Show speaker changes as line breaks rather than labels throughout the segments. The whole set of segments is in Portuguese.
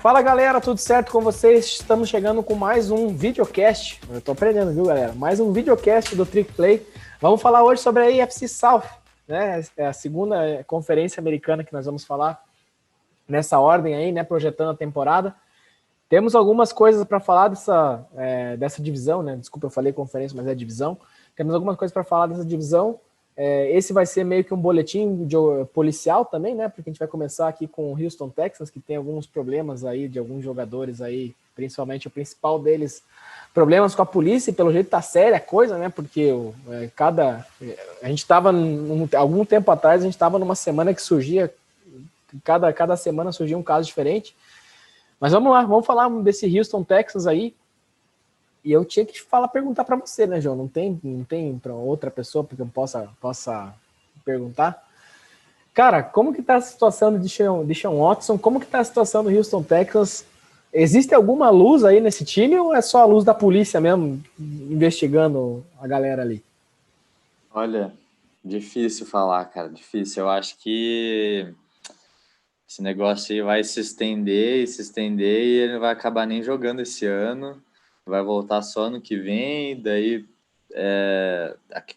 Fala galera, tudo certo com vocês? Estamos chegando com mais um videocast. Eu tô aprendendo, viu galera? Mais um videocast do Trick Play. Vamos falar hoje sobre a AFC South, né? É a segunda conferência americana que nós vamos falar nessa ordem aí, né? Projetando a temporada. Temos algumas coisas para falar dessa divisão, né? Desculpa, eu falei conferência, mas é divisão. Temos algumas coisas para falar dessa divisão. Esse vai ser meio que um boletim policial também, né? Porque a gente vai começar aqui com o Houston Texans, que tem alguns problemas aí de alguns jogadores aí, principalmente o principal deles, problemas com a polícia, e pelo jeito tá séria a coisa, né? Porque a gente estava algum tempo atrás, a gente estava numa semana que surgia, cada semana surgia um caso diferente. Mas vamos lá, vamos falar desse Houston Texans aí. E eu tinha que perguntar para você, né, João? Não tem para outra pessoa porque eu possa perguntar? Cara, como que tá a situação do Deshaun Watson? Como que tá a situação do Houston Texans? Existe alguma luz aí nesse time ou é só a luz da polícia mesmo investigando a galera ali?
Olha, difícil falar, cara, difícil. Eu acho que esse negócio aí vai se estender e ele não vai acabar nem jogando esse ano. Vai voltar só ano que vem, daí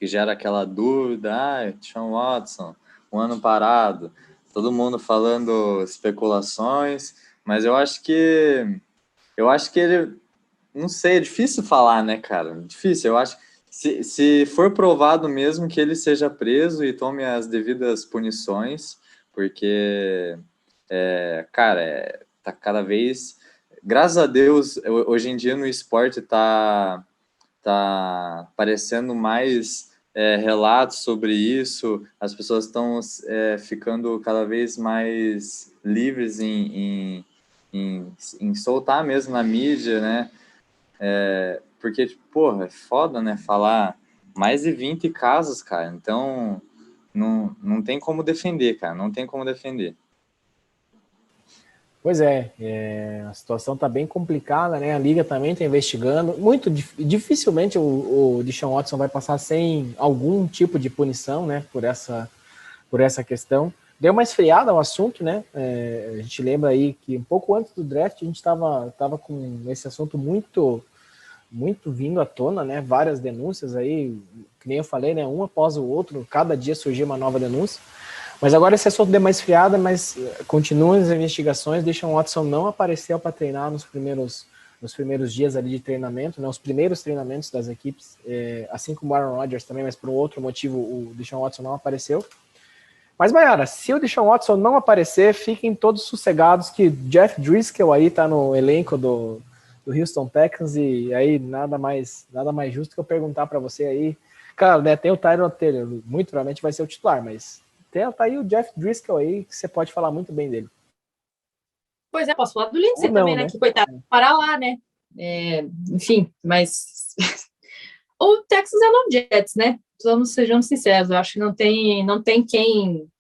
gera aquela dúvida, Deshaun Watson, um ano parado, todo mundo falando especulações, mas eu acho que ele, não sei, é difícil falar, né, cara? Difícil, eu acho que se for provado mesmo que ele seja preso e tome as devidas punições, porque, cara, tá cada vez... Graças a Deus, hoje em dia no esporte tá aparecendo mais relatos sobre isso, as pessoas estão ficando cada vez mais livres em soltar mesmo na mídia, né? Porque, tipo, porra, é foda, né? Falar mais de 20 casos, cara, então não tem como defender, cara, não tem como defender.
Pois a situação está bem complicada, né? A liga também está investigando. Dificilmente o Deshaun Watson vai passar sem algum tipo de punição, né? Por essa questão. Deu uma esfriada o assunto, né? A gente lembra aí que um pouco antes do draft a gente estava com esse assunto muito vindo à tona, né? Várias denúncias aí, que nem eu falei, né? Um após o outro, cada dia surgia uma nova denúncia. Mas agora esse assunto deu uma esfriada, mas continuam as investigações, deixam o Watson não aparecer para treinar nos primeiros dias ali de treinamento, né, os primeiros treinamentos das equipes, assim como o Aaron Rodgers também, mas por um outro motivo o Deshaun Watson não apareceu. Mas, Mayara, se o Deshaun Watson não aparecer, fiquem todos sossegados que Jeff Driscoll aí tá no elenco do Houston Texans, e aí nada mais justo que eu perguntar para você aí. Cara, né, tem o Tyrod Taylor, muito provavelmente vai ser o titular, mas tá aí o Jeff Driscoll aí, que você pode falar muito bem dele.
Pois é, posso falar do Lindsay também, né? Que coitado, parar lá, né? Enfim, mas o Texas é no Jets, né? Sejamos sinceros, eu acho que não tem quem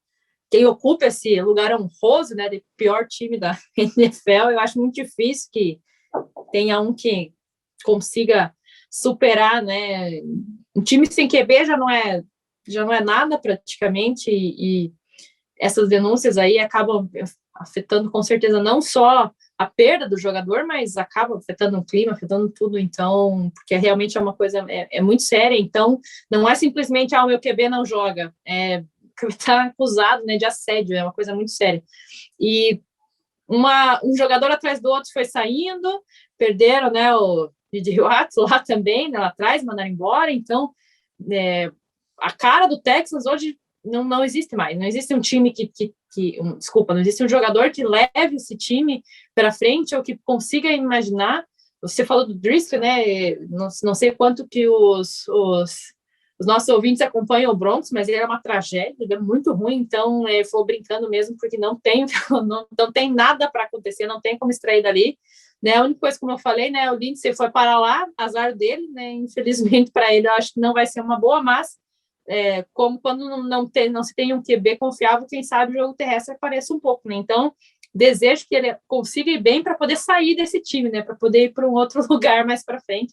ocupe esse lugar honroso, né? De pior time da NFL. Eu acho muito difícil que tenha um que consiga superar, né? Um time sem QB já não é nada praticamente, e essas denúncias aí acabam afetando com certeza não só a perda do jogador, mas acaba afetando o clima, afetando tudo, então, porque realmente é uma coisa, muito séria, então não é simplesmente, o meu QB não joga, está acusado, né, de assédio, é uma coisa muito séria, e um jogador atrás do outro foi saindo, perderam, né, o DJ Watts lá também, né, lá atrás, mandaram embora, então, a cara do Texas hoje não existe mais, não existe um time não existe um jogador que leve esse time para frente ou que consiga imaginar. Você falou do Driscoll, né? Não sei quanto que os nossos ouvintes acompanham o Broncos, mas ele é uma tragédia, ele é muito ruim, então eu vou brincando mesmo, porque não tem nada para acontecer, não tem como extrair dali, né? A única coisa, como eu falei, né, o Lindsay foi para lá, azar dele, né? Infelizmente para ele, eu acho que não vai ser uma boa, mas como quando não se tem um QB confiável, quem sabe o jogo terrestre apareça um pouco, né? Então, desejo que ele consiga ir bem para poder sair desse time, né? Para poder ir para um outro lugar mais para frente,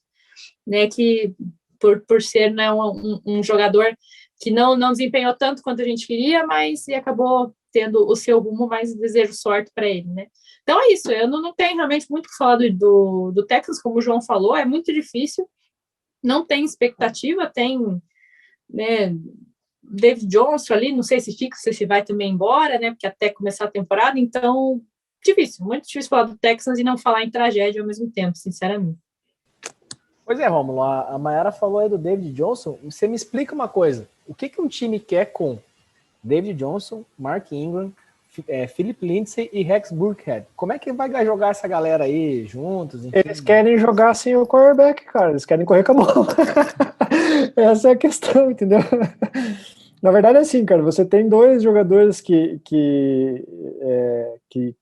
né? Que por ser, né, um jogador que não desempenhou tanto quanto a gente queria, mas acabou tendo o seu rumo, mas desejo sorte para ele, né? Então é isso, eu não tenho realmente muito o que falar do Texas, como o João falou, é muito difícil, não tem expectativa, tem, né, David Johnson ali, não sei se fica, se vai também embora, né, porque até começar a temporada, então, difícil, muito difícil falar do Texans e não falar em tragédia ao mesmo tempo, sinceramente.
Pois é, Rômulo, a Mayara falou aí do David Johnson, você me explica uma coisa, o que um time quer com David Johnson, Mark Ingram, Philip Lindsay e Rex Burkhead? Como é que vai jogar essa galera aí juntos? Enfim?
Eles querem jogar sem o quarterback, cara, eles querem correr com a bola. Essa é a questão, entendeu? Na verdade é assim, cara, você tem dois jogadores que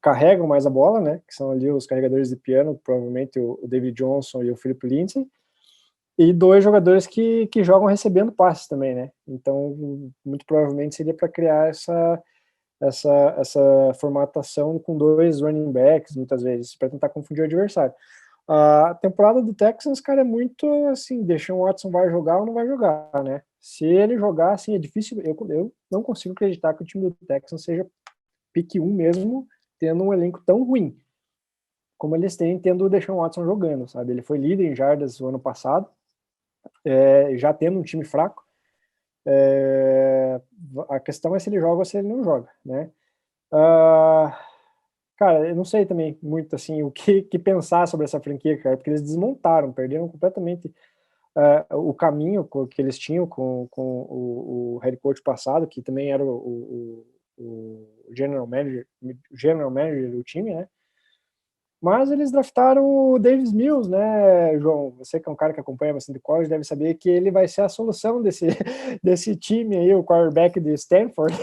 carregam mais a bola, né, que são ali os carregadores de piano, provavelmente o David Johnson e o Philip Lindsay, e dois jogadores que jogam recebendo passes também, né, então muito provavelmente seria para criar essa formatação com dois running backs, muitas vezes, para tentar confundir o adversário. A temporada do Texans, cara, é muito assim, Deshaun Watson vai jogar ou não vai jogar, né? Se ele jogar, assim, é difícil, eu não consigo acreditar que o time do Texans seja pick 1 mesmo, tendo um elenco tão ruim como eles têm, tendo o Deshaun Watson jogando, sabe? Ele foi líder em jardas o ano passado, já tendo um time fraco. A questão é se ele joga ou se ele não joga, né? Cara, eu não sei também muito assim o que pensar sobre essa franquia, cara, porque eles desmontaram, perderam completamente o caminho que eles tinham com o head coach passado, que também era o general manager do time, né? Mas eles draftaram o Davis Mills, né, João? Você que é um cara que acompanha bastante college, deve saber que ele vai ser a solução desse time aí, o quarterback de Stanford.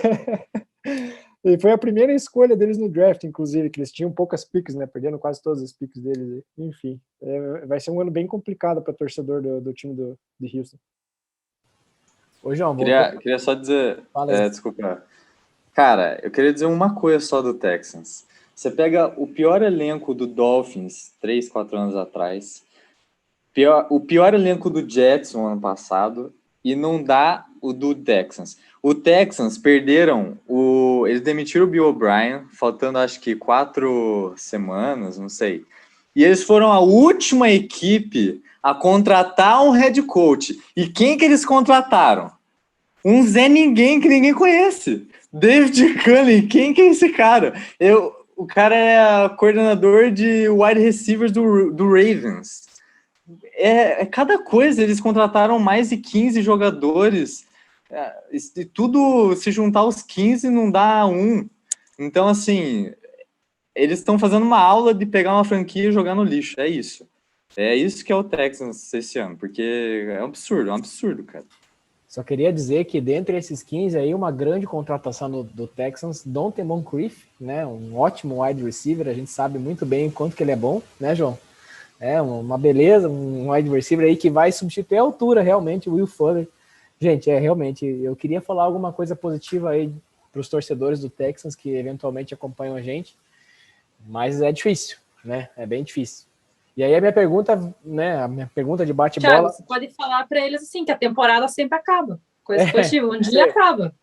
E foi a primeira escolha deles no draft, inclusive, que eles tinham poucas picks, né? Perderam quase todas as picks deles. Enfim, vai ser um ano bem complicado para torcedor do time de Houston.
Ô, João,
queria só dizer... desculpa. Cara, eu queria dizer uma coisa só do Texans. Você pega o pior elenco do Dolphins 3, 4 anos atrás, o pior elenco do Jets no ano passado, e não dá o do Texans. O Texans perderam eles demitiram o Bill O'Brien, faltando acho que 4 semanas, não sei. E eles foram a última equipe a contratar um head coach. E quem que eles contrataram? Um Zé Ninguém que ninguém conhece. David Cullen, quem que é esse cara? O cara é coordenador de wide receivers do Ravens. Cada coisa, eles contrataram mais de 15 jogadores, e tudo, se juntar os 15 não dá um. Então, assim, eles estão fazendo uma aula de pegar uma franquia e jogar no lixo, é isso. É isso que é o Texans esse ano, porque é um absurdo, cara.
Só queria dizer que dentre esses 15 aí, uma grande contratação do Texans, Donte Moncrief, né, um ótimo wide receiver, a gente sabe muito bem quanto que ele é bom, né, João? Uma beleza, um wide receiver aí que vai substituir a altura, realmente, o Will Fuller. Gente, realmente, eu queria falar alguma coisa positiva aí para os torcedores do Texans que eventualmente acompanham a gente, mas é difícil, né? É bem difícil. E aí a minha pergunta, né? A minha pergunta de bate-bola...
Thiago, você pode falar para eles assim, que a temporada sempre acaba. Coisa positiva, um dia acaba.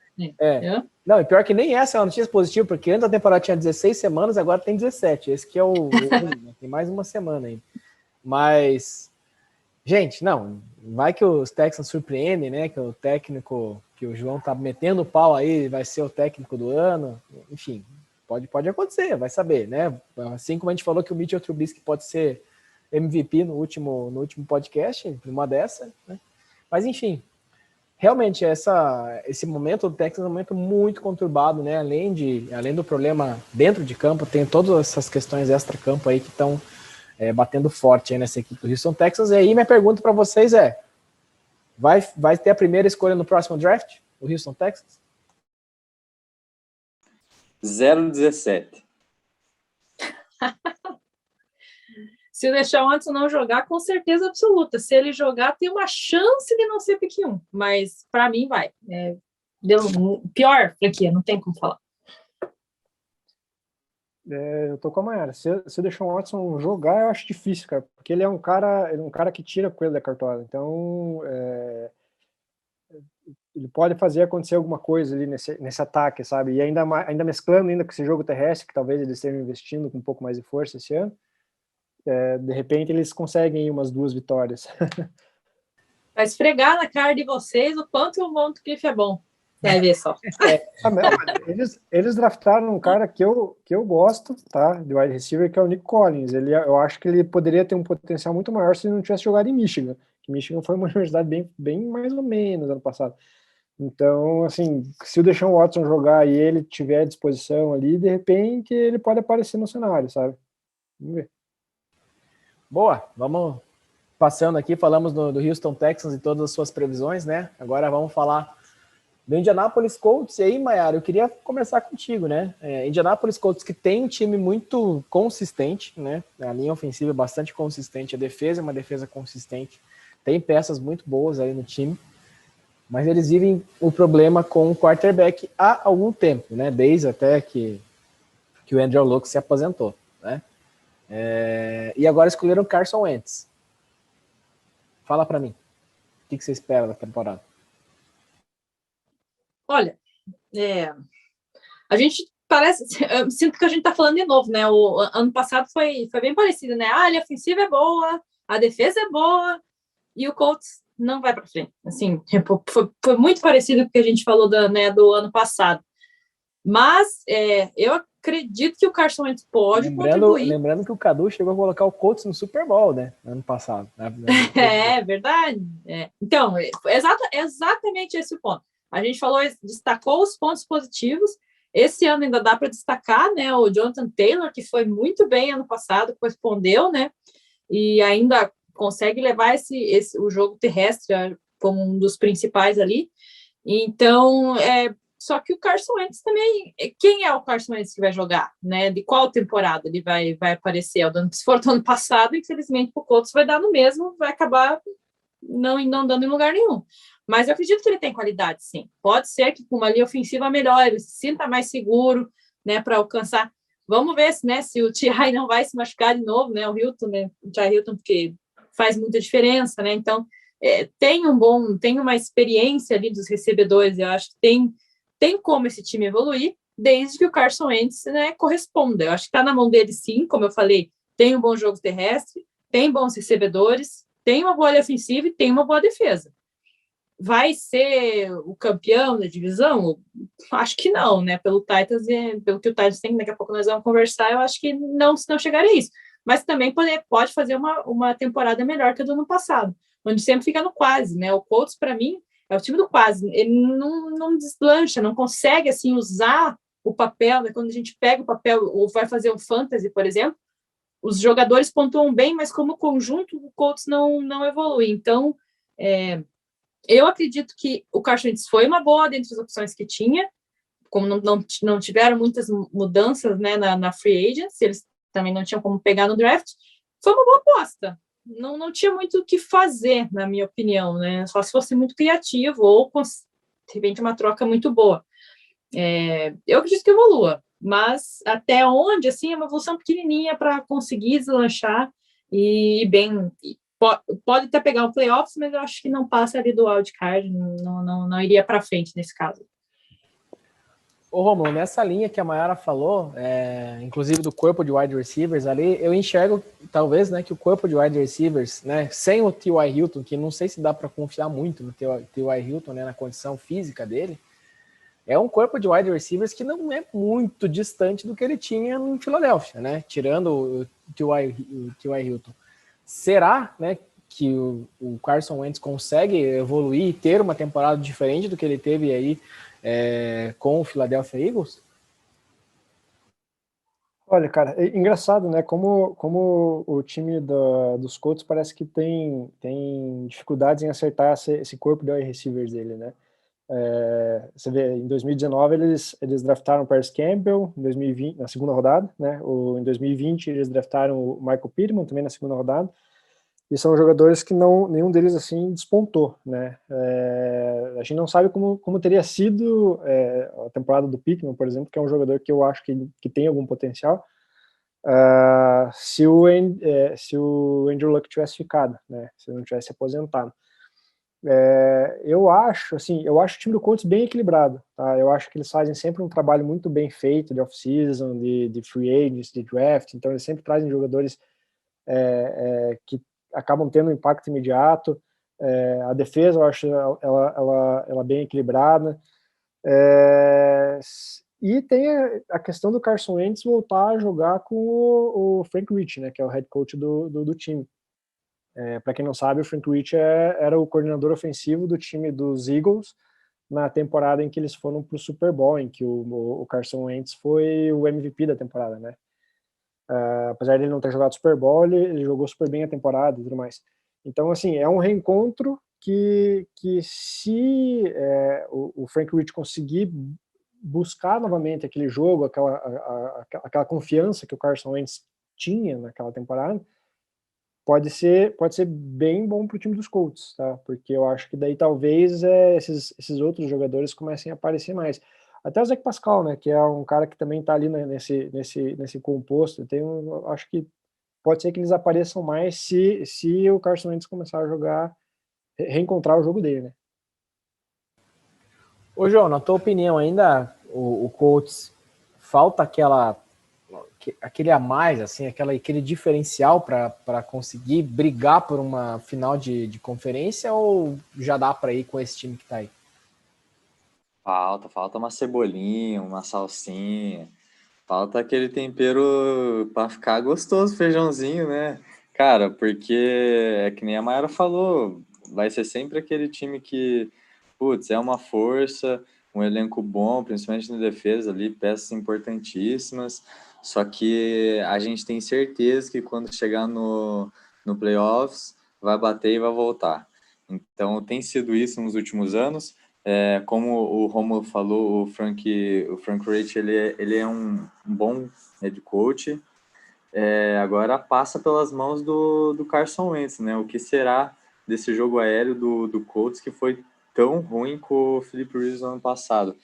Não, e pior que nem essa é uma notícia positiva, porque antes da temporada tinha 16 semanas, agora tem 17. Esse que é tem mais uma semana ainda. Mas, gente, não, vai que os Texans surpreendem, né? Que o técnico, que o João tá metendo o pau aí, vai ser o técnico do ano. Enfim, pode acontecer, vai saber, né? Assim como a gente falou que o Mitchell Trubisky pode ser MVP no último podcast, uma dessa, né? Mas, enfim, realmente, esse momento do Texas é um momento muito conturbado, né? Além do problema dentro de campo, tem todas essas questões extra-campo aí que estão batendo forte aí nessa equipe do Houston Texans. E aí minha pergunta para vocês vai ter a primeira escolha no próximo draft, o Houston Texans?
0-17.
Se o Deshaun Watson não jogar, com certeza absoluta. Se ele jogar, tem uma chance de não ser pick 1. Mas, para mim, vai. Pior franquia, não tem como falar.
Eu tô com a Mayara. Se o Deshaun Watson jogar, eu acho difícil, cara. Porque ele é um cara que tira coelho da cartola. Então, pode fazer acontecer alguma coisa ali nesse ataque, sabe? E ainda mesclando ainda com esse jogo terrestre, que talvez eles estejam investindo com um pouco mais de força esse ano, de repente eles conseguem umas 2 vitórias.
Vai esfregar na cara de vocês o quanto o Moncrief é bom. Vai ver só.
Eles draftaram um cara que eu gosto, tá? De wide receiver, que é o Nick Collins. Eu acho que ele poderia ter um potencial muito maior se ele não tivesse jogado em Michigan. Que Michigan foi uma universidade bem mais ou menos ano passado. Então, assim, se o Deshaun Watson jogar e ele tiver à disposição ali, de repente ele pode aparecer no cenário, sabe? Vamos ver.
Boa, vamos passando aqui, falamos do Houston Texans e todas as suas previsões, né? Agora vamos falar do Indianapolis Colts. E aí, Mayara, eu queria começar contigo, né? Indianapolis Colts, que tem um time muito consistente, né? A linha ofensiva é bastante consistente, a defesa é uma defesa consistente, tem peças muito boas aí no time, mas eles vivem o problema com o quarterback há algum tempo, né? Desde até que o Andrew Luck se aposentou, né? E agora escolheram Carson Wentz. Fala para mim, o que você espera da temporada?
Olha, a gente parece, eu sinto que a gente tá falando de novo, né? O ano passado foi bem parecido, né? A linha ofensiva é boa, a defesa é boa, e o Colts não vai para frente. Assim, foi muito parecido com o que a gente falou do ano passado. Mas eu acredito que o Carson Wentz pode contribuir.
Lembrando que o Cadu chegou a colocar o Colts no Super Bowl, né? Ano passado.
É verdade. Então, exatamente esse o ponto. A gente destacou os pontos positivos. Esse ano ainda dá para destacar, né? O Jonathan Taylor, que foi muito bem ano passado, correspondeu, né? E ainda consegue levar o jogo terrestre como um dos principais ali. Então, só que o Carson Wentz também, quem é o Carson Wentz que vai jogar, né? De qual temporada ele vai aparecer? Se for do ano passado, infelizmente o Colts vai dar no mesmo, vai acabar não dando em lugar nenhum. Mas eu acredito que ele tem qualidade, sim. Pode ser que com uma linha ofensiva melhor, ele se sinta mais seguro, né, para alcançar. Vamos ver se o T.I. não vai se machucar de novo, né? O Hilton, né? O T.I. Hilton, porque faz muita diferença, né? Então, tem uma experiência ali dos recebedores, eu acho que tem como esse time evoluir, desde que o Carson Wentz, né, corresponda. Eu acho que está na mão dele, sim, como eu falei, tem um bom jogo terrestre, tem bons recebedores, tem uma boa linha ofensiva e tem uma boa defesa. Vai ser o campeão da divisão? Acho que não, né? Pelo Titans, pelo que o Titans tem, daqui a pouco nós vamos conversar, eu acho que não chegaria a isso. Mas também pode fazer uma temporada melhor que a do ano passado, onde sempre fica no quase, né? O Colts, para mim, é o time do quase. Ele não deslancha, não consegue, assim, usar o papel, né? Quando a gente pega o papel ou vai fazer um fantasy, por exemplo, os jogadores pontuam bem, mas como conjunto, o Colts não evolui. Então, eu acredito que o Carson Wentz foi uma boa dentre as opções que tinha, como não tiveram muitas mudanças, né, na free agency, eles também não tinham como pegar no draft, foi uma boa aposta. Não tinha muito o que fazer, na minha opinião, né? Só se fosse muito criativo ou, de repente, uma troca muito boa. Eu acredito que evolua, mas até onde, assim, é uma evolução pequenininha para conseguir deslanchar e ir bem. Pode até pegar o playoffs, mas eu acho que não passa ali do wildcard, não iria para frente nesse caso.
Ô Romulo, nessa linha que a Mayara falou, inclusive do corpo de wide receivers ali, eu enxergo talvez, né, que o corpo de wide receivers, né, sem o T.Y. Hilton, que não sei se dá para confiar muito no T.Y. Hilton, né, na condição física dele, é um corpo de wide receivers que não é muito distante do que ele tinha em Filadélfia, né, tirando o T.Y. Hilton. Será, né, que o Carson Wentz consegue evoluir e ter uma temporada diferente do que ele teve aí com o Philadelphia Eagles?
Olha, cara, é engraçado, né? Como o time dos Colts parece que tem dificuldades em acertar esse corpo de wide receivers dele, né? Você vê, em 2019 eles draftaram o Paris Campbell, em 2020, na segunda rodada, né? Em 2020 eles draftaram o Michael Pittman, também na segunda rodada, e são jogadores que nenhum deles assim despontou, né? A gente não sabe como teria sido a temporada do Pittman, por exemplo, que é um jogador que eu acho que tem algum potencial, se o Andrew Luck tivesse ficado, né? Se não tivesse aposentado. Eu acho o time do Colts bem equilibrado, tá? Eu acho que eles fazem sempre um trabalho muito bem feito de off-season, de free agents, de draft, então eles sempre trazem jogadores que acabam tendo um impacto imediato. A defesa, eu acho ela bem equilibrada. E tem a questão do Carson Wentz voltar a jogar com o Frank Rich, né, que é o head coach do time. Para quem não sabe, o Frank Rich era o coordenador ofensivo do time dos Eagles na temporada em que eles foram para o Super Bowl, em que o Carson Wentz foi o MVP da temporada, né? Apesar de ele não ter jogado Super Bowl, ele jogou super bem a temporada e tudo mais. Então, assim, é um reencontro que se o Frank Rich conseguir buscar novamente aquele jogo, aquela confiança que o Carson Wentz tinha naquela temporada, pode ser bem bom para o time dos Colts, tá? Porque eu acho que daí talvez esses outros jogadores comecem a aparecer mais. Até o Zach Pascal, né? Que é um cara que também está ali nesse composto. Acho que pode ser que eles apareçam mais se o Carson Wentz começar a jogar, reencontrar o jogo dele, né?
Ô, João, na tua opinião, ainda o Colts falta aquele a mais, assim, aquele diferencial para conseguir brigar por uma final de conferência, ou já dá para ir com esse time que tá aí?
Falta uma cebolinha, uma salsinha, falta aquele tempero para ficar gostoso, feijãozinho, né? Cara, porque é que nem a Mayara falou, vai ser sempre aquele time que, putz, é uma força, um elenco bom, principalmente na defesa ali, peças importantíssimas, só que a gente tem certeza que quando chegar no playoffs, vai bater e vai voltar. Então, tem sido isso nos últimos anos. Como o Romulo falou, o Frank Reich, ele é um bom head coach. Agora passa pelas mãos do Carson Wentz, né? O que será desse jogo aéreo do Colts que foi tão ruim com o Philip Rivers no ano passado?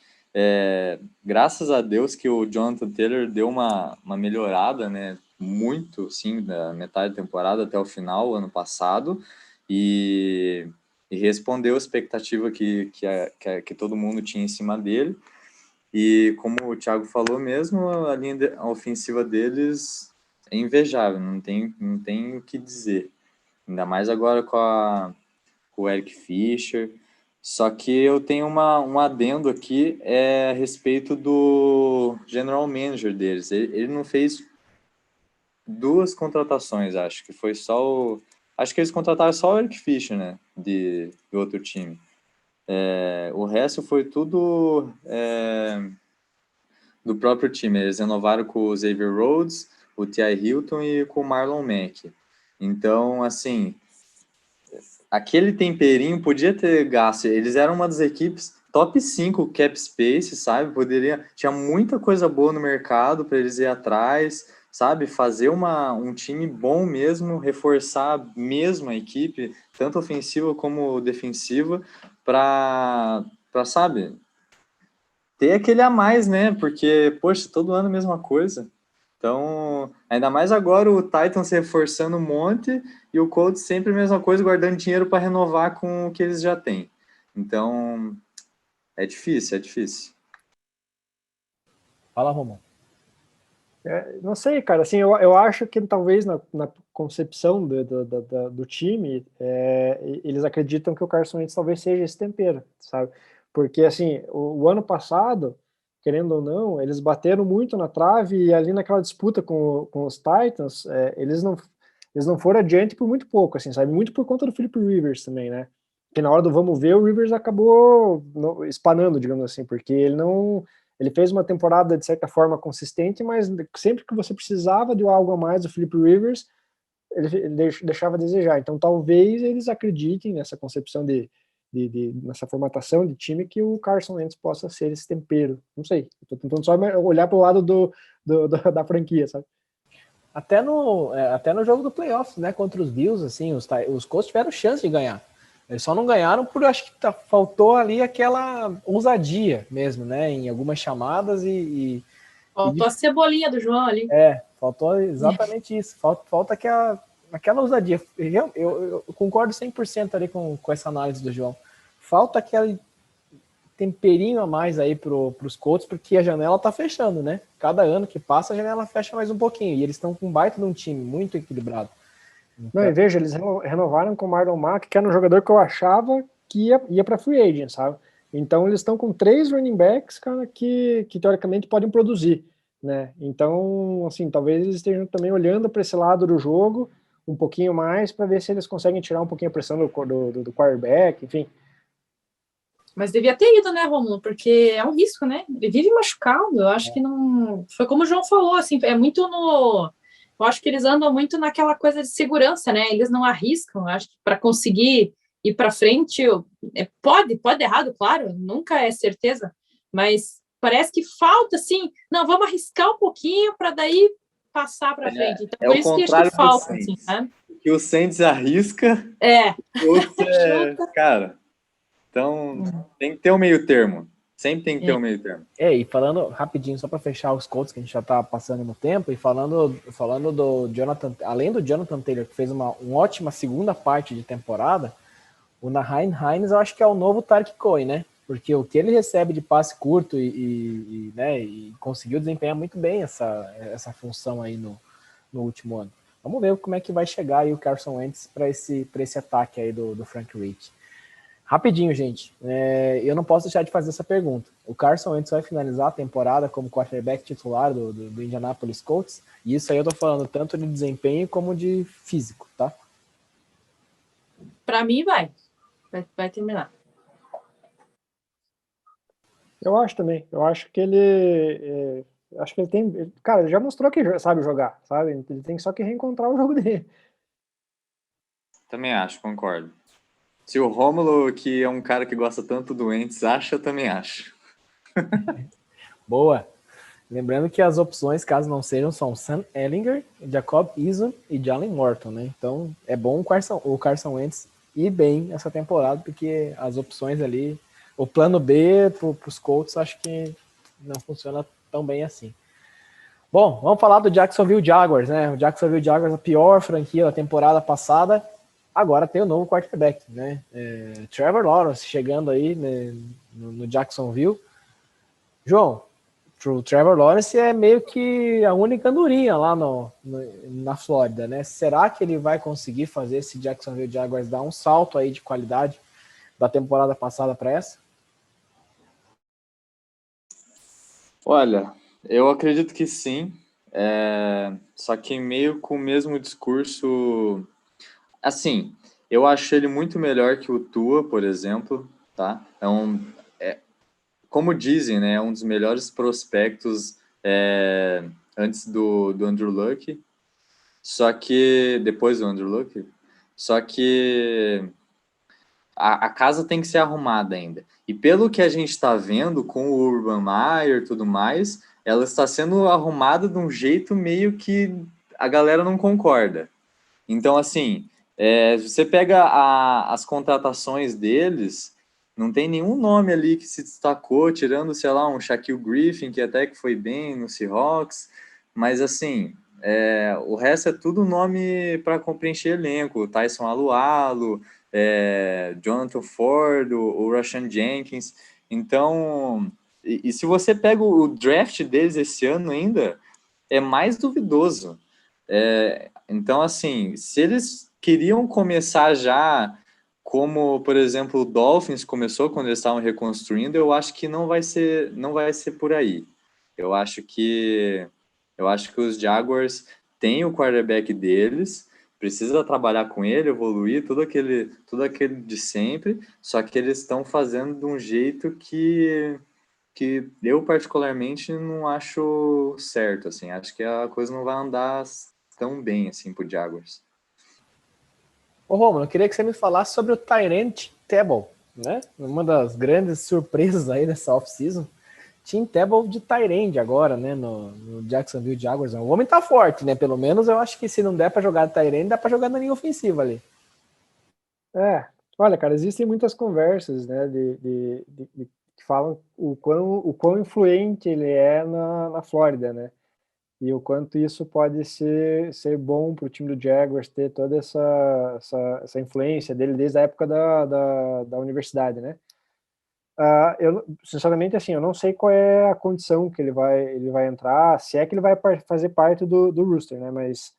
Graças a Deus que o Jonathan Taylor deu uma melhorada, né? Muito, sim, da metade da temporada até o final, ano passado, e respondeu a expectativa que todo mundo tinha em cima dele. E como o Thiago falou mesmo, a linha ofensiva deles é invejável, não tem o que dizer. Ainda mais agora com o Eric Fischer. Só que eu tenho um adendo aqui a respeito do general manager deles. Ele não fez 2 contratações, acho que foi só acho que eles contrataram só o Eric Fischer, né, do outro time. O resto foi tudo do próprio time. Eles renovaram com o Xavier Rhodes, o T.I. Hilton e com o Marlon Mack. Então, assim, aquele temperinho podia ter gasto. Eles eram uma das equipes top 5 cap space, sabe? Tinha muita coisa boa no mercado para eles ir atrás, sabe? Fazer um time bom mesmo, reforçar mesmo a equipe, tanto ofensiva como defensiva, para sabe, ter aquele a mais, né? Porque, poxa, todo ano a mesma coisa. Então, ainda mais agora o Titans se reforçando um monte e o Colts sempre a mesma coisa, guardando dinheiro para renovar com o que eles já têm. Então, é difícil.
Fala, Romão.
Não sei, cara, assim, eu acho que talvez na concepção do time, eles acreditam que o Carson Wentz talvez seja esse tempero, sabe? Porque, assim, o ano passado, querendo ou não, eles bateram muito na trave e ali naquela disputa com os Titans, eles não foram adiante por muito pouco, assim, sabe? Muito por conta do Philip Rivers também, né? Que na hora do vamos ver, o Rivers acabou espanando, digamos assim, porque ele fez uma temporada, de certa forma, consistente, mas sempre que você precisava de algo a mais do Philip Rivers, ele deixava a desejar. Então, talvez eles acreditem nessa concepção nessa formatação de time, que o Carson Wentz possa ser esse tempero. Não sei. Estou tentando só olhar para o lado da franquia, sabe?
Até no jogo do playoffs, né, contra os Bills, assim, os Colts tiveram chance de ganhar. Eles só não ganharam por, acho que faltou ali aquela ousadia mesmo, né, em algumas chamadas
Faltou a cebolinha do João ali.
Faltou exatamente isso. Falta aquela ousadia. Eu concordo 100% ali com essa análise do João. Falta aquele temperinho a mais aí para os Colts, porque a janela tá fechando, né? Cada ano que passa, a janela fecha mais um pouquinho. E eles estão com um baita de um time muito equilibrado.
Então... Não, e veja, eles renovaram com o Marlon Mack, que era um jogador que eu achava que ia para free agent, sabe? Então eles estão com 3 running backs, cara, que teoricamente podem produzir, né? Então, assim, talvez eles estejam também olhando para esse lado do jogo um pouquinho mais para ver se eles conseguem tirar um pouquinho a pressão do quarterback, enfim.
Mas devia ter ido, né, Rômulo? Porque é um risco, né? Ele vive machucado. Eu acho que não... Foi como o João falou, assim, é muito no... Eu acho que eles andam muito naquela coisa de segurança, né? Eles não arriscam. Eu acho que para conseguir ir para frente, pode dar errado, claro, nunca é certeza, mas parece que falta, assim, não, vamos arriscar um pouquinho para daí passar para frente. Então,
é
por
o
isso que acho que falta, assim, né?
Que o Saints arrisca, cara... Então, tem que ter um meio termo. Sempre tem que ter um meio termo.
E falando rapidinho, só para fechar os Colts, que a gente já tá passando no tempo, e falando do Jonathan, além do Jonathan Taylor, que fez uma ótima segunda parte de temporada, o Nyheim Hines eu acho que é o novo Tarik Cohen, né? Porque o que ele recebe de passe curto né, e conseguiu desempenhar muito bem essa função aí no último ano. Vamos ver como é que vai chegar aí o Carson Wentz para esse ataque aí do Frank Reich. Rapidinho, gente. Eu não posso deixar de fazer essa pergunta. O Carson Wentz vai finalizar a temporada como quarterback titular do Indianapolis Colts? E isso aí eu tô falando tanto de desempenho como de físico, tá?
Para mim, vai terminar.
Eu acho também. Eu acho que ele... acho que ele tem... Cara, ele já mostrou que sabe jogar, sabe? Ele tem só que reencontrar o jogo dele.
Também acho, concordo. Se o Rômulo, que é um cara que gosta tanto do Wentz, acha, eu também acho.
Boa. Lembrando que as opções, caso não sejam, são Sam Ehlinger, Jacob Eason e Jalen Morton, né? Então, é bom o Carson Wentz ir bem essa temporada, porque as opções ali, o plano B para os Colts, acho que não funciona tão bem assim. Bom, vamos falar do Jacksonville Jaguars, né? O Jacksonville Jaguars, a pior franquia da temporada passada, agora tem o novo quarterback, né? Trevor Lawrence chegando aí, né, no Jacksonville. João, o Trevor Lawrence é meio que a única andorinha lá na Flórida, né? Será que ele vai conseguir fazer esse Jacksonville Jaguars dar um salto aí de qualidade da temporada passada para essa?
Olha, eu acredito que sim, só que meio com o mesmo discurso. Assim, eu acho ele muito melhor que o Tua, por exemplo, tá? Como dizem, né, é um dos melhores prospectos antes do Andrew Luck, só que depois do Andrew Luck, só que a casa tem que ser arrumada ainda. E pelo que a gente está vendo com o Urban Meyer e tudo mais, ela está sendo arrumada de um jeito meio que a galera não concorda. Então, assim, você pega as contratações deles, não tem nenhum nome ali que se destacou, tirando, sei lá, um Shaquille Griffin, que até que foi bem no Seahawks, mas, assim, o resto é tudo nome para preencher elenco, Tyson Alualo, Jonathan Ford, o Rashan Jenkins. Então, e se você pega o draft deles esse ano ainda, é mais duvidoso. Então, assim, se eles queriam começar já como, por exemplo, o Dolphins começou quando eles estavam reconstruindo, eu acho que não vai ser por aí. Eu acho que os Jaguars têm o quarterback deles, precisa trabalhar com ele, evoluir, tudo aquele de sempre, só que eles estão fazendo de um jeito que eu particularmente não acho certo, assim, acho que a coisa não vai andar tão bem assim pro Jaguars.
Ô Romulo, eu queria que você me falasse sobre o Tyrant Tebow, né? Uma das grandes surpresas aí dessa off-season. Tim Tebow de Tyrande agora, né, no Jacksonville Jaguars. O homem tá forte, né? Pelo menos eu acho que se não der para jogar Tyrande, dá para jogar na linha ofensiva ali.
Olha, cara, existem muitas conversas, né, que falam o quão influente ele é na Flórida, né? e o quanto isso pode ser bom para o time do Jaguars ter toda essa influência dele desde a época da universidade, né? Eu, sinceramente, assim, eu não sei qual é a condição que ele vai entrar, se é que ele vai fazer parte do roster, né? Mas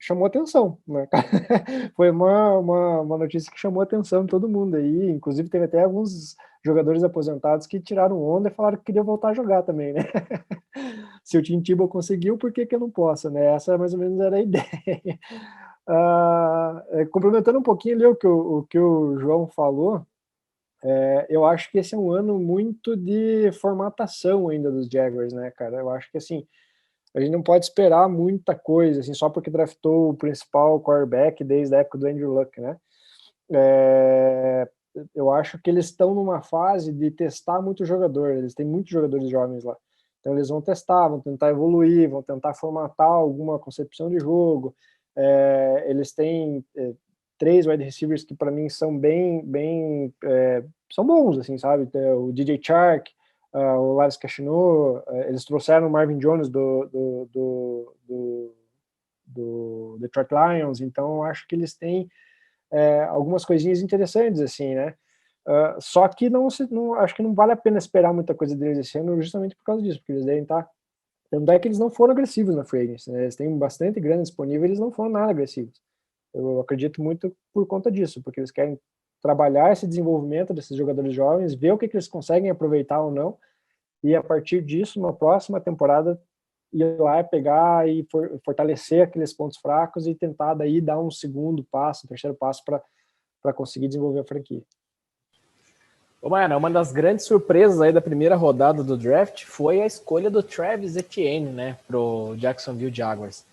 chamou atenção, né? Foi uma notícia que chamou atenção de todo mundo aí, inclusive teve até alguns jogadores aposentados que tiraram onda e falaram que queriam voltar a jogar também, né? Se o Tim Tebow conseguiu, por que eu não posso, né? Essa mais ou menos era a ideia. Complementando um pouquinho ali o que o João falou, eu acho que esse é um ano muito de formatação ainda dos Jaguars, né, cara? Eu acho que, assim, a gente não pode esperar muita coisa, assim, só porque draftou o principal quarterback desde a época do Andrew Luck, né? Eu acho que eles estão numa fase de testar muito jogador, eles têm muitos jogadores jovens lá. Então eles vão testar, vão tentar evoluir, vão tentar formatar alguma concepção de jogo. Eles têm 3 wide receivers que para mim são são bons, assim, sabe? O DJ Chark, o Lavis Cachino, eles trouxeram o Marvin Jones do Detroit Lions, então acho que eles têm algumas coisinhas interessantes, assim, né? Só que acho que não vale a pena esperar muita coisa deles esse ano justamente por causa disso, porque eles devem estar... Tanto é que eles não foram agressivos na free agency, né? Eles têm bastante grana disponível, eles não foram nada agressivos. Eu acredito muito por conta disso, porque eles querem trabalhar esse desenvolvimento desses jogadores jovens, ver o que eles conseguem aproveitar ou não, e a partir disso, na próxima temporada, ir lá pegar e fortalecer aqueles pontos fracos e tentar daí dar um segundo passo, um terceiro passo para conseguir desenvolver a franquia.
Ô, Maiana, uma das grandes surpresas aí da primeira rodada do draft foi a escolha do Travis Etienne, né, pro Jacksonville Jaguars.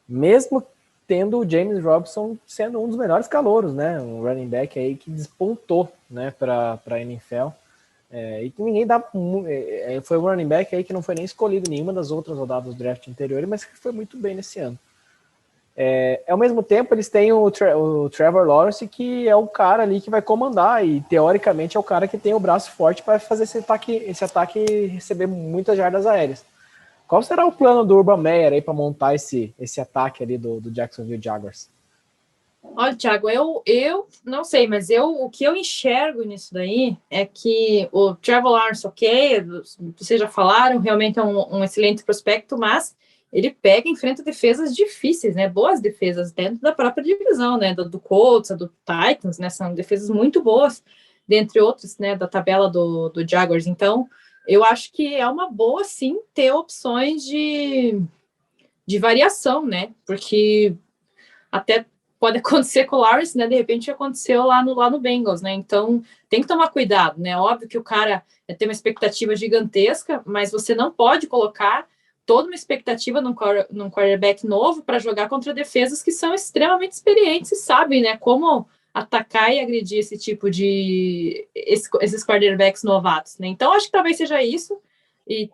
Mesmo tendo o James Robinson sendo um dos melhores calouros, né, um running back aí que despontou, né, para a NFL. E que ninguém dá... foi um running back aí que não foi nem escolhido em nenhuma das outras rodadas do draft anteriores, mas que foi muito bem nesse ano. Ao mesmo tempo, eles têm o Trevor Lawrence, que é o cara ali que vai comandar, e teoricamente é o cara que tem o braço forte para fazer esse ataque receber muitas jardas aéreas. Qual será o plano do Urban Meyer aí para montar esse ataque ali do Jacksonville Jaguars?
Olha, Thiago, eu não sei, mas o que eu enxergo nisso daí é que o Trevor Lawrence, ok, vocês já falaram, realmente é um excelente prospecto, mas ele pega e enfrenta defesas difíceis, né? Boas defesas dentro da própria divisão, né? Do Colts, do Titans, né? São defesas muito boas, dentre outros, né? Da tabela do Jaguars. Então, eu acho que é uma boa, sim, ter opções de variação, né? Porque até pode acontecer com o Lawrence, né? De repente aconteceu lá no Bengals, né? Então tem que tomar cuidado, né? Óbvio que o cara tem uma expectativa gigantesca, mas você não pode colocar toda uma expectativa num quarterback novo para jogar contra defesas que são extremamente experientes e sabem, né? Como atacar e agredir esse tipo de esses quarterbacks novatos, né? Então acho que talvez seja isso. E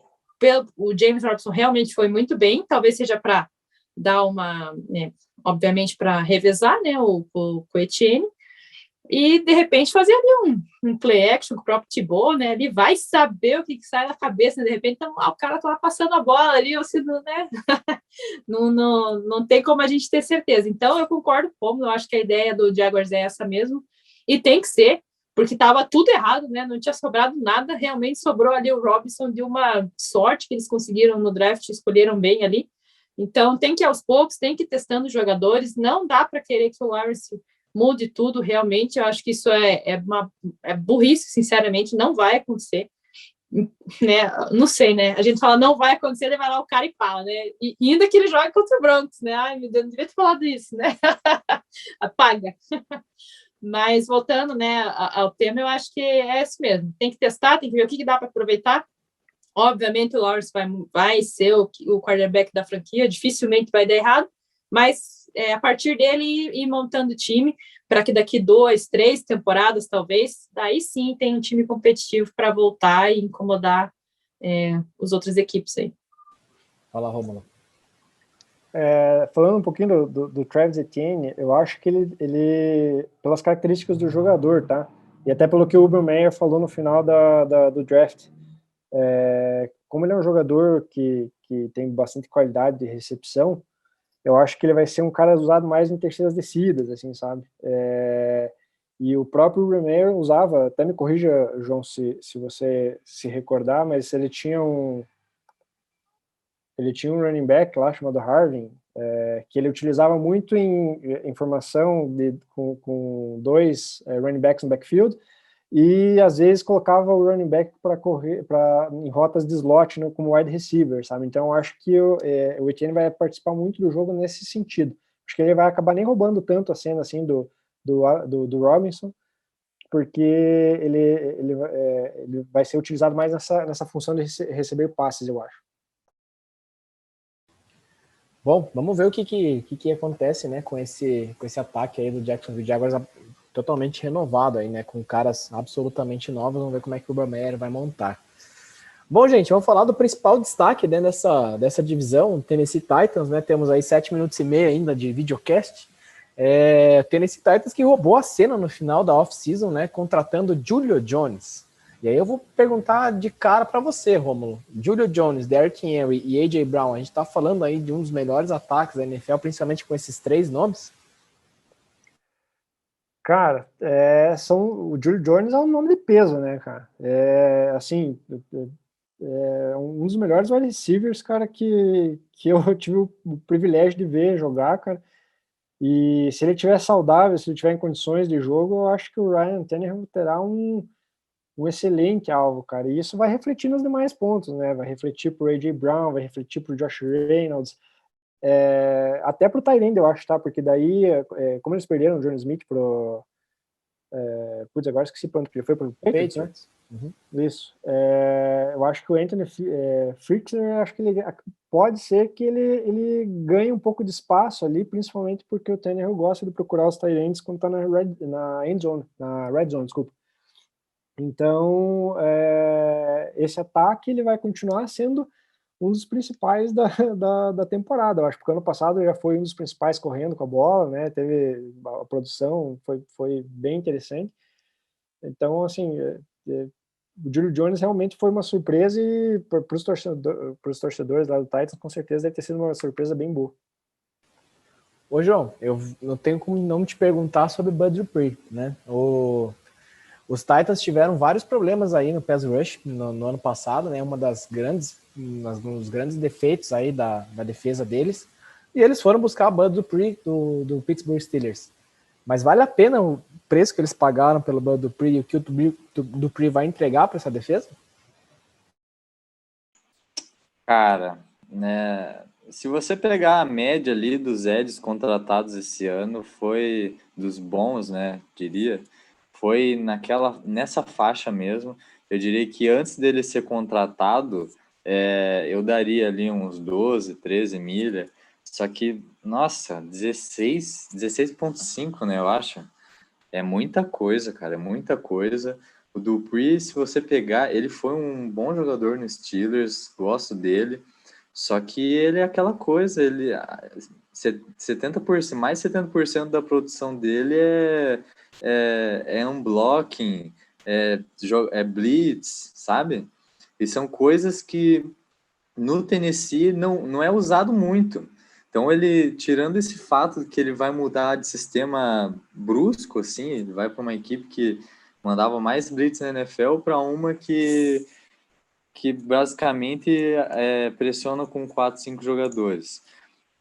o James Robinson realmente foi muito bem, talvez seja para dar uma, né, obviamente para revezar, né, o Etienne, e de repente fazer ali um play action com o próprio Thibaut, né, ele vai saber o que sai da cabeça, né? De repente o cara tá lá passando a bola ali, ou se não, né, não tem como a gente ter certeza. Então eu concordo com eu acho que a ideia do Jaguars é essa mesmo, e tem que ser, porque estava tudo errado, né? Não tinha sobrado nada, realmente sobrou ali o Robinson, de uma sorte que eles conseguiram no draft, escolheram bem ali. Então, tem que ir aos poucos, tem que ir testando os jogadores, não dá para querer que o Lawrence mude tudo, realmente, eu acho que isso é burrice, sinceramente, não vai acontecer, né? Não sei, né? A gente fala, não vai acontecer, ele vai lá o cara e fala, né? E ainda que ele joga contra o Broncos, né? Ai, meu Deus, não devia ter falado isso, né? Apaga. Mas, voltando, né, ao tema, eu acho que é isso mesmo, tem que testar, tem que ver o que dá para aproveitar. Obviamente o Lawrence vai ser o quarterback da franquia, dificilmente vai dar errado, mas a partir dele ir montando o time para que daqui 2, 3 temporadas, talvez, daí sim tem um time competitivo para voltar e incomodar as outras equipes aí.
Fala, Rômulo.
Falando um pouquinho do Travis Etienne, eu acho que ele, pelas características do jogador, tá? E até pelo que o Urban Meyer falou no final do draft, como ele é um jogador que tem bastante qualidade de recepção, eu acho que ele vai ser um cara usado mais em terceiras descidas, assim, sabe? E o próprio Romero usava, até me corrija, João, se você se recordar, mas ele tinha um running back lá chamado Harvin, que ele utilizava muito em formação com dois running backs no backfield, e às vezes colocava o running back para correr em rotas de slot, né, como wide receiver, sabe? Então eu acho que o Etienne vai participar muito do jogo nesse sentido. Acho que ele vai acabar nem roubando tanto a cena assim do Robinson, porque ele vai ser utilizado mais nessa função de receber passes, eu acho.
Bom, vamos ver o que acontece, né, com esse ataque aí do Jacksonville Jaguars totalmente renovado aí, né, com caras absolutamente novos. Vamos ver como é que o Romero vai montar. Bom, gente, vamos falar do principal destaque dentro dessa divisão, Tennessee Titans, né? Temos aí 7 minutos e meio ainda de videocast. Tennessee Titans que roubou a cena no final da off-season, né, contratando Julio Jones. E aí eu vou perguntar de cara para você, Rômulo. Julio Jones, Derrick Henry e A.J. Brown, a gente está falando aí de um dos melhores ataques da NFL, principalmente com esses 3 nomes?
Cara, o Julio Jones é um nome de peso, né, cara? Assim, um dos melhores wide receivers, cara, que eu tive o privilégio de ver jogar, cara. E se ele estiver saudável, se ele estiver em condições de jogo, eu acho que o Ryan Tannehill terá um excelente alvo, cara. E isso vai refletir nos demais pontos, né? Vai refletir pro A.J. Brown, vai refletir pro Josh Reynolds, até pro Tyler, eu acho, tá? Porque daí, como eles perderam o John Smith pro... putz, agora esqueci pronto que ele foi pro Patriots, né? Uhum. Isso. Eu acho que o Anthony Fritzler, acho que ele pode ser que ele ganhe um pouco de espaço ali, principalmente porque o Tannehill gosta de procurar os tight ends quando tá na red zone, desculpa. Então, esse ataque ele vai continuar sendo um dos principais da temporada. Eu acho que ano passado já foi um dos principais correndo com a bola, né? Teve a produção, foi bem interessante. Então, assim, o Julio Jones realmente foi uma surpresa e para os torcedores lá do Titans, com certeza deve ter sido uma surpresa bem boa.
Ô, João, eu não tenho como não te perguntar sobre Bud Dupree, né? Os Titans tiveram vários problemas aí no pass rush no ano passado, né? Um dos grandes defeitos aí da defesa deles. E eles foram buscar a Bud Dupree do Pittsburgh Steelers. Mas vale a pena o preço que eles pagaram pelo Bud Dupree e o que o Dupree vai entregar para essa defesa?
Cara, né, se você pegar a média ali dos edges contratados esse ano, foi dos bons, né, diria, foi nessa faixa mesmo. Eu diria que antes dele ser contratado, eu daria ali uns 12, 13 milha. Só que, nossa, 16,5, né, eu acho. É muita coisa, cara, é muita coisa. O Dupree, se você pegar, ele foi um bom jogador no Steelers, gosto dele. Só que ele é aquela coisa, ele 70%, mais 70% da produção dele é unblocking, é blitz, sabe? E são coisas que no Tennessee não é usado muito. Então ele, tirando esse fato que ele vai mudar de sistema brusco, assim, ele vai para uma equipe que mandava mais blitz na NFL para uma que basicamente pressiona com 4, 5 jogadores.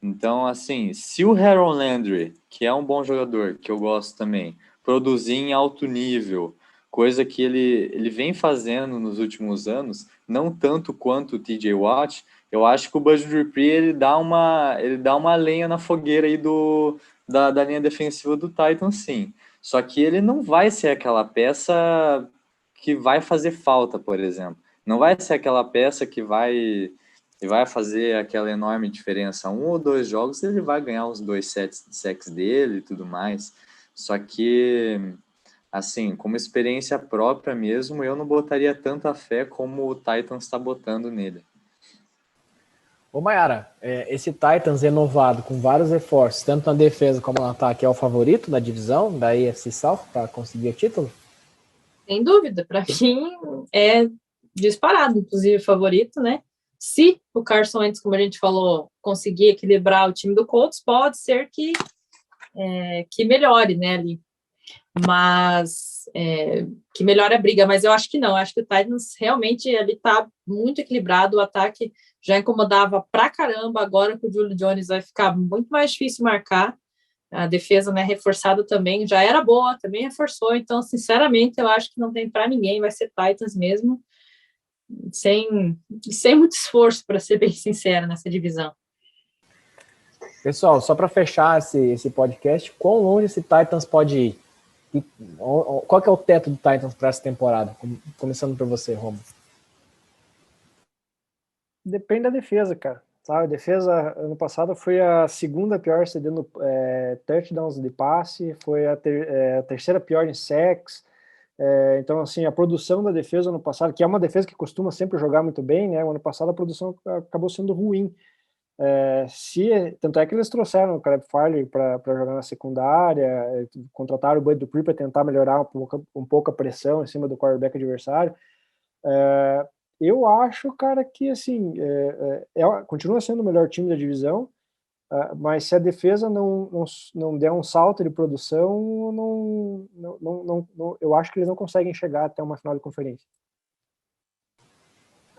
Então, assim, se o Harold Landry, que é um bom jogador, que eu gosto também, produzir em alto nível, coisa que ele vem fazendo nos últimos anos, não tanto quanto o TJ Watt, eu acho que o Bud Dupree ele dá uma lenha na fogueira aí da linha defensiva do Titans, sim. Só que ele não vai ser aquela peça que vai fazer falta, por exemplo. Não vai ser aquela peça que vai fazer aquela enorme diferença. 1 ou 2 jogos ele vai ganhar os 2 sacks dele e tudo mais. Só que, assim, como experiência própria mesmo, eu não botaria tanta fé como o Titans está botando nele.
Ô, Mayara, esse Titans renovado com vários reforços, tanto na defesa como no ataque, é o favorito da divisão, da AFC South, para conseguir o título?
Sem dúvida. Para mim, disparado, inclusive favorito, né? Se o Carson Wentz, como a gente falou, conseguir equilibrar o time do Colts, pode ser que melhore, né, ali. Mas que melhore a briga, mas eu acho que não. Eu acho que o Titans realmente ali tá muito equilibrado. O ataque já incomodava pra caramba. Agora com o Julio Jones vai ficar muito mais difícil marcar. A defesa, né, reforçada também já era boa, também reforçou. Então, sinceramente, eu acho que não tem para ninguém. Vai ser Titans mesmo, sem muito esforço, para ser bem sincero, nessa divisão.
Pessoal, só para fechar esse podcast, quão longe esse Titans pode ir? Qual que é o teto do Titans para essa temporada? Começando por você, Romo.
Depende da defesa, cara. Sabe? A defesa, ano passado, foi a segunda pior cedendo touchdowns de passe, foi a terceira pior em sacks. Então, assim, a produção da defesa ano passado, que é uma defesa que costuma sempre jogar muito bem, né? O ano passado a produção acabou sendo ruim. Tanto é que eles trouxeram o Caleb Farley para jogar na secundária, contrataram o Bud Dupree para tentar melhorar um pouco a pressão em cima do quarterback adversário. Eu acho, cara, que assim continua sendo o melhor time da divisão, mas se a defesa não der um salto de produção, eu acho que eles não conseguem chegar até uma final de conferência.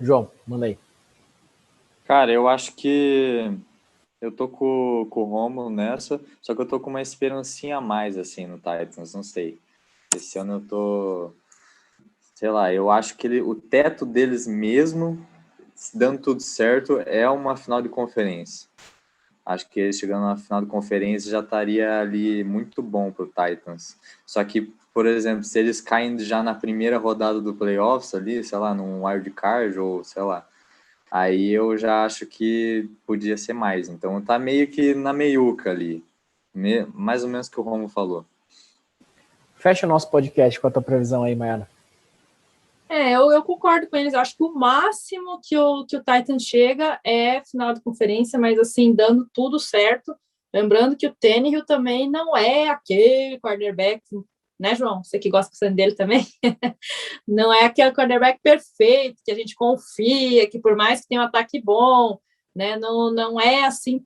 João, manda aí.
Cara, eu acho que eu tô com o Romulo nessa, só que eu tô com uma esperancinha a mais, assim, no Titans, não sei. Esse ano eu tô, sei lá, eu acho que o teto deles mesmo, dando tudo certo, é uma final de conferência. Acho que eles chegando na final de conferência já estaria ali muito bom pro Titans. Só que, por exemplo, se eles caem já na primeira rodada do playoffs ali, sei lá, num wild card ou sei lá, aí eu já acho que podia ser mais. Então tá meio que na meiuca ali. Mais ou menos o que o Romo falou.
Fecha o nosso podcast com a tua previsão aí, Mayara.
Eu concordo com eles. Eu acho que o máximo que o Titans chega é final de conferência, mas assim, dando tudo certo. Lembrando que o Tannehill também não é aquele quarterback, né, João? Você que gosta bastante dele também. Não é aquele quarterback perfeito, que a gente confia, que por mais que tenha um ataque bom, né, não é assim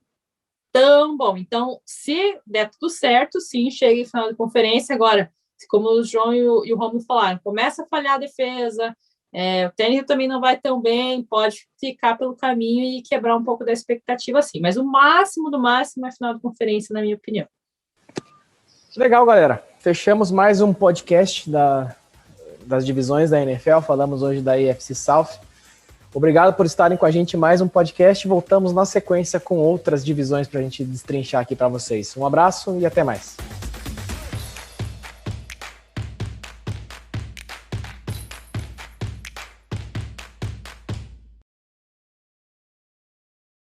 tão bom. Então, se der tudo certo, sim, chega em final de conferência. Agora, como o João e o Romulo falaram, começa a falhar a defesa, o Tannehill também não vai tão bem, pode ficar pelo caminho e quebrar um pouco da expectativa, assim. Mas o máximo do máximo é final de conferência, na minha opinião.
Legal, galera. Fechamos mais um podcast das divisões da NFL. Falamos hoje da AFC South. Obrigado por estarem com a gente em mais um podcast. Voltamos na sequência com outras divisões para a gente destrinchar aqui para vocês. Um abraço e até mais.